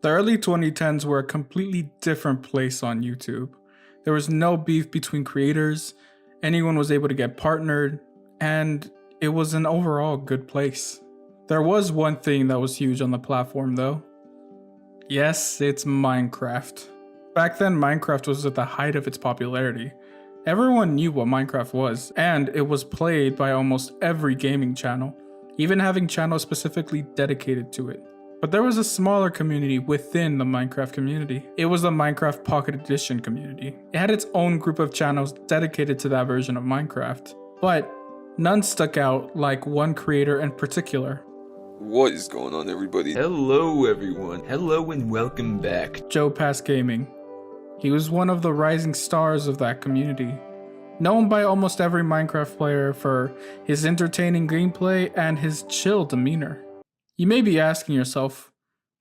The early 2010s were a completely different place on YouTube. There was no beef between creators, anyone was able to get partnered, and it was an overall good place. There was one thing that was huge on the platform though. Yes, it's Minecraft. Back then, Minecraft was at the height of its popularity. Everyone knew what Minecraft was, and it was played by almost every gaming channel, even having channels specifically dedicated to it. But there was a smaller community within the Minecraft community. It was the Minecraft Pocket Edition community. It had its own group of channels dedicated to that version of Minecraft, but none stuck out like one creator in particular. What is going on, everybody? Hello everyone, hello and welcome back. Joepassgaming. He was one of the rising stars of that community, known by almost every Minecraft player for his entertaining gameplay and his chill demeanor. You may be asking yourself,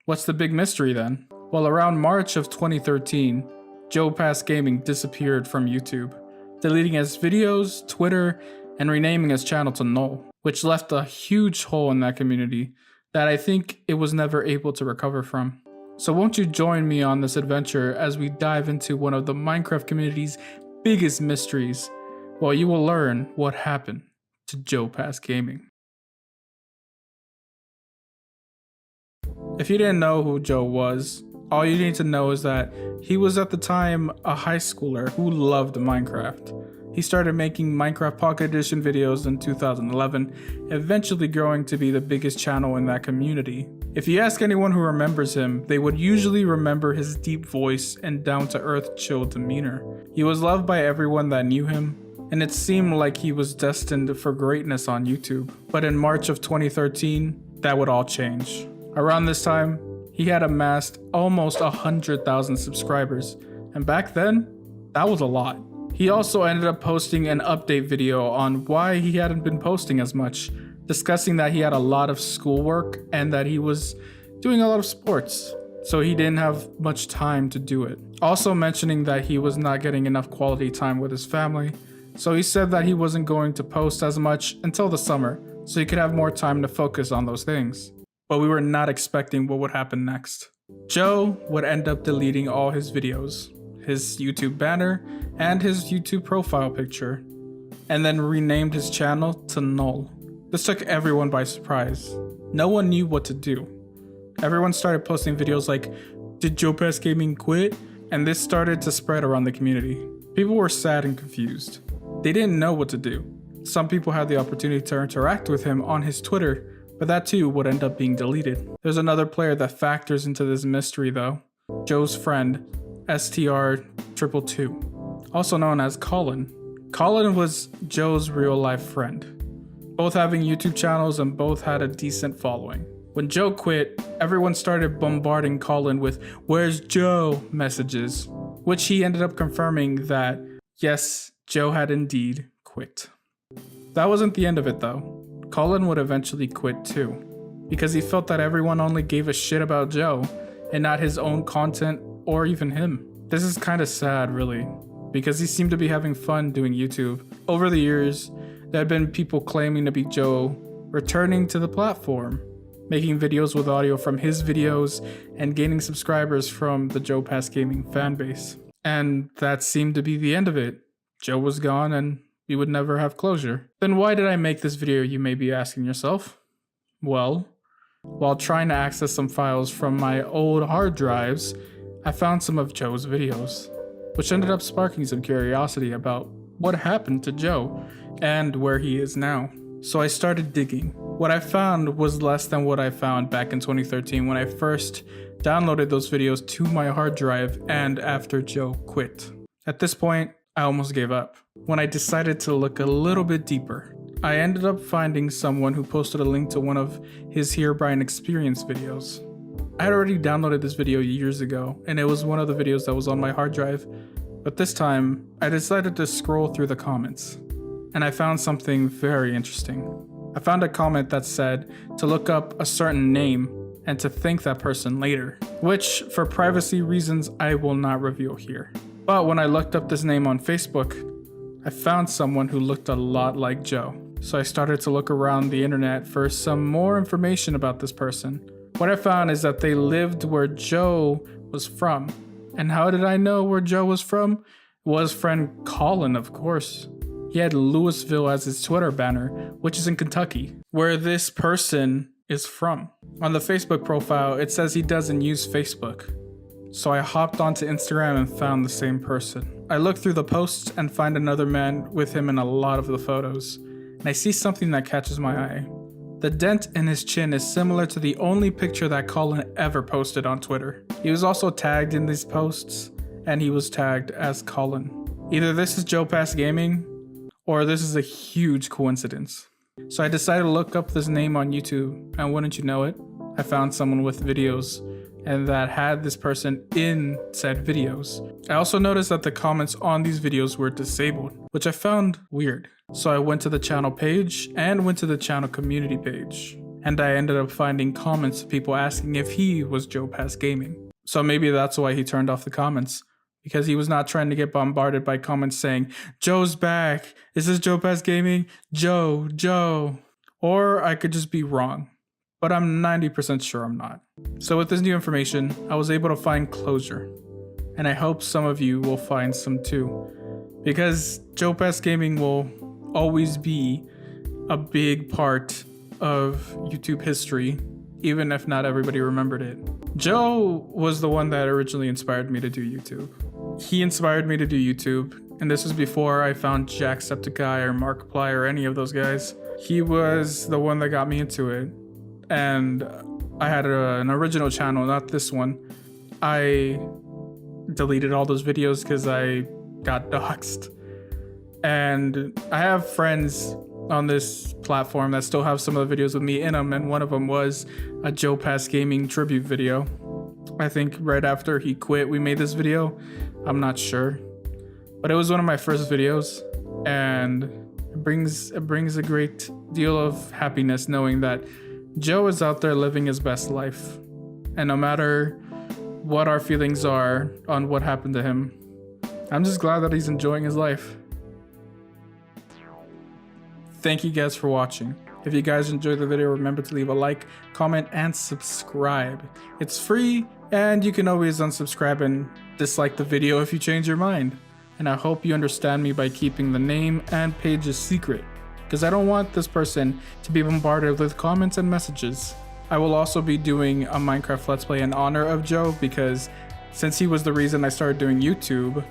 what's the big mystery then? Well, around March of 2013, Joepassgaming disappeared from YouTube, deleting his videos, Twitter, and renaming his channel to Null, which left a huge hole in that community that I think it was never able to recover from. So won't you join me on this adventure as we dive into one of the Minecraft community's biggest mysteries, while you will learn what happened to Joepassgaming. If you didn't know who Joe was, all you need to know is that he was at the time a high schooler who loved Minecraft. He started making Minecraft Pocket Edition videos in 2011, eventually growing to be the biggest channel in that community. If you ask anyone who remembers him, they would usually remember his deep voice and down-to-earth chill demeanor. He was loved by everyone that knew him, and it seemed like he was destined for greatness on YouTube. But in March of 2013, that would all change. Around this time, he had amassed almost 100,000 subscribers, and back then, that was a lot. He also ended up posting an update video on why he hadn't been posting as much, discussing that he had a lot of schoolwork and that he was doing a lot of sports, so he didn't have much time to do it. Also mentioning that he was not getting enough quality time with his family, so he said that he wasn't going to post as much until the summer, so he could have more time to focus on those things. But we were not expecting what would happen next. Joe would end up deleting all his videos, his YouTube banner, and his YouTube profile picture, and then renamed his channel to Null. This took everyone by surprise. No one knew what to do. Everyone started posting videos like, "Did Joepassgaming quit?" And this started to spread around the community. People were sad and confused. They didn't know what to do. Some people had the opportunity to interact with him on his Twitter, but that too would end up being deleted. There's another player that factors into this mystery though. Joe's friend, STR222, also known as Colin. Colin was Joe's real life friend, both having YouTube channels and both had a decent following. When Joe quit, everyone started bombarding Colin with "Where's Joe?" messages, which he ended up confirming that yes, Joe had indeed quit. That wasn't the end of it though. Colin would eventually quit too, because he felt that everyone only gave a shit about Joe and not his own content or even him. This is kind of sad really, because he seemed to be having fun doing YouTube. Over the years, there had been people claiming to be Joe returning to the platform, making videos with audio from his videos and gaining subscribers from the Joepassgaming fanbase. And that seemed to be the end of it. Joe was gone and we would never have closure. Then why did I make this video, you may be asking yourself? Well, while trying to access some files from my old hard drives, I found some of Joe's videos, which ended up sparking some curiosity about what happened to Joe and where he is now. So I started digging. What I found was less than what I found back in 2013 when I first downloaded those videos to my hard drive and after Joe quit. At this point, I almost gave up. When I decided to look a little bit deeper, I ended up finding someone who posted a link to one of his Herobrine Experience videos. I had already downloaded this video years ago, and it was one of the videos that was on my hard drive, but this time, I decided to scroll through the comments, and I found something very interesting. I found a comment that said to look up a certain name and to thank that person later, which, for privacy reasons, I will not reveal here. But when I looked up this name on Facebook, I found someone who looked a lot like Joe. So I started to look around the internet for some more information about this person. What I found is that they lived where Joe was from. And how did I know where Joe was from? It was friend Colin, of course. He had Louisville as his Twitter banner, which is in Kentucky, where this person is from. On the Facebook profile, it says he doesn't use Facebook. So I hopped onto Instagram and found the same person. I look through the posts and find another man with him in a lot of the photos. And I see something that catches my eye. The dent in his chin is similar to the only picture that Colin ever posted on Twitter. He was also tagged in these posts, and he was tagged as Colin. Either this is Joepassgaming, or this is a huge coincidence. So I decided to look up this name on YouTube, and wouldn't you know it, I found someone with videos and that had this person in said videos. I also noticed that the comments on these videos were disabled, which I found weird. So I went to the channel page and went to the channel community page, and I ended up finding comments of people asking if he was Joepassgaming. So maybe that's why he turned off the comments, because he was not trying to get bombarded by comments saying, "Joe's back, is this Joepassgaming? Joe." Or I could just be wrong, but I'm 90% sure I'm not. So with this new information, I was able to find closure, and I hope some of you will find some too, because Joepassgaming will always be a big part of YouTube history, even if not everybody remembered it. Joe was the one that originally inspired me to do YouTube. He inspired me to do YouTube, and this was before I found Jacksepticeye or Markiplier or any of those guys. He was the one that got me into it, and I had an original channel, not this one. I deleted all those videos because I got doxxed. And I have friends on this platform that still have some of the videos with me in them, and one of them was a Joepassgaming tribute video. I think right after he quit, we made this video. I'm not sure, but it was one of my first videos, and it brings a great deal of happiness knowing that Joe is out there living his best life, and no matter what our feelings are on what happened to him, I'm just glad that he's enjoying his life. Thank you guys for watching. If you guys enjoyed the video, remember to leave a like, comment, and subscribe. It's free, and you can always unsubscribe and dislike the video if you change your mind. And I hope you understand me by keeping the name and page a secret, because I don't want this person to be bombarded with comments and messages. I will also be doing a Minecraft Let's Play in honor of Joe, because since he was the reason I started doing YouTube,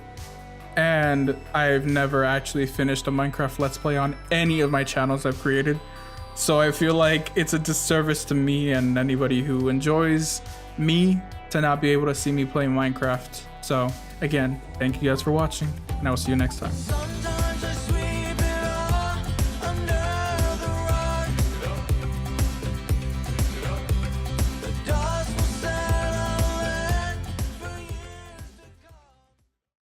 and I've never actually finished a Minecraft Let's Play on any of my channels I've created. So I feel like it's a disservice to me and anybody who enjoys me to not be able to see me play Minecraft. So again, thank you guys for watching, and I will see you next time.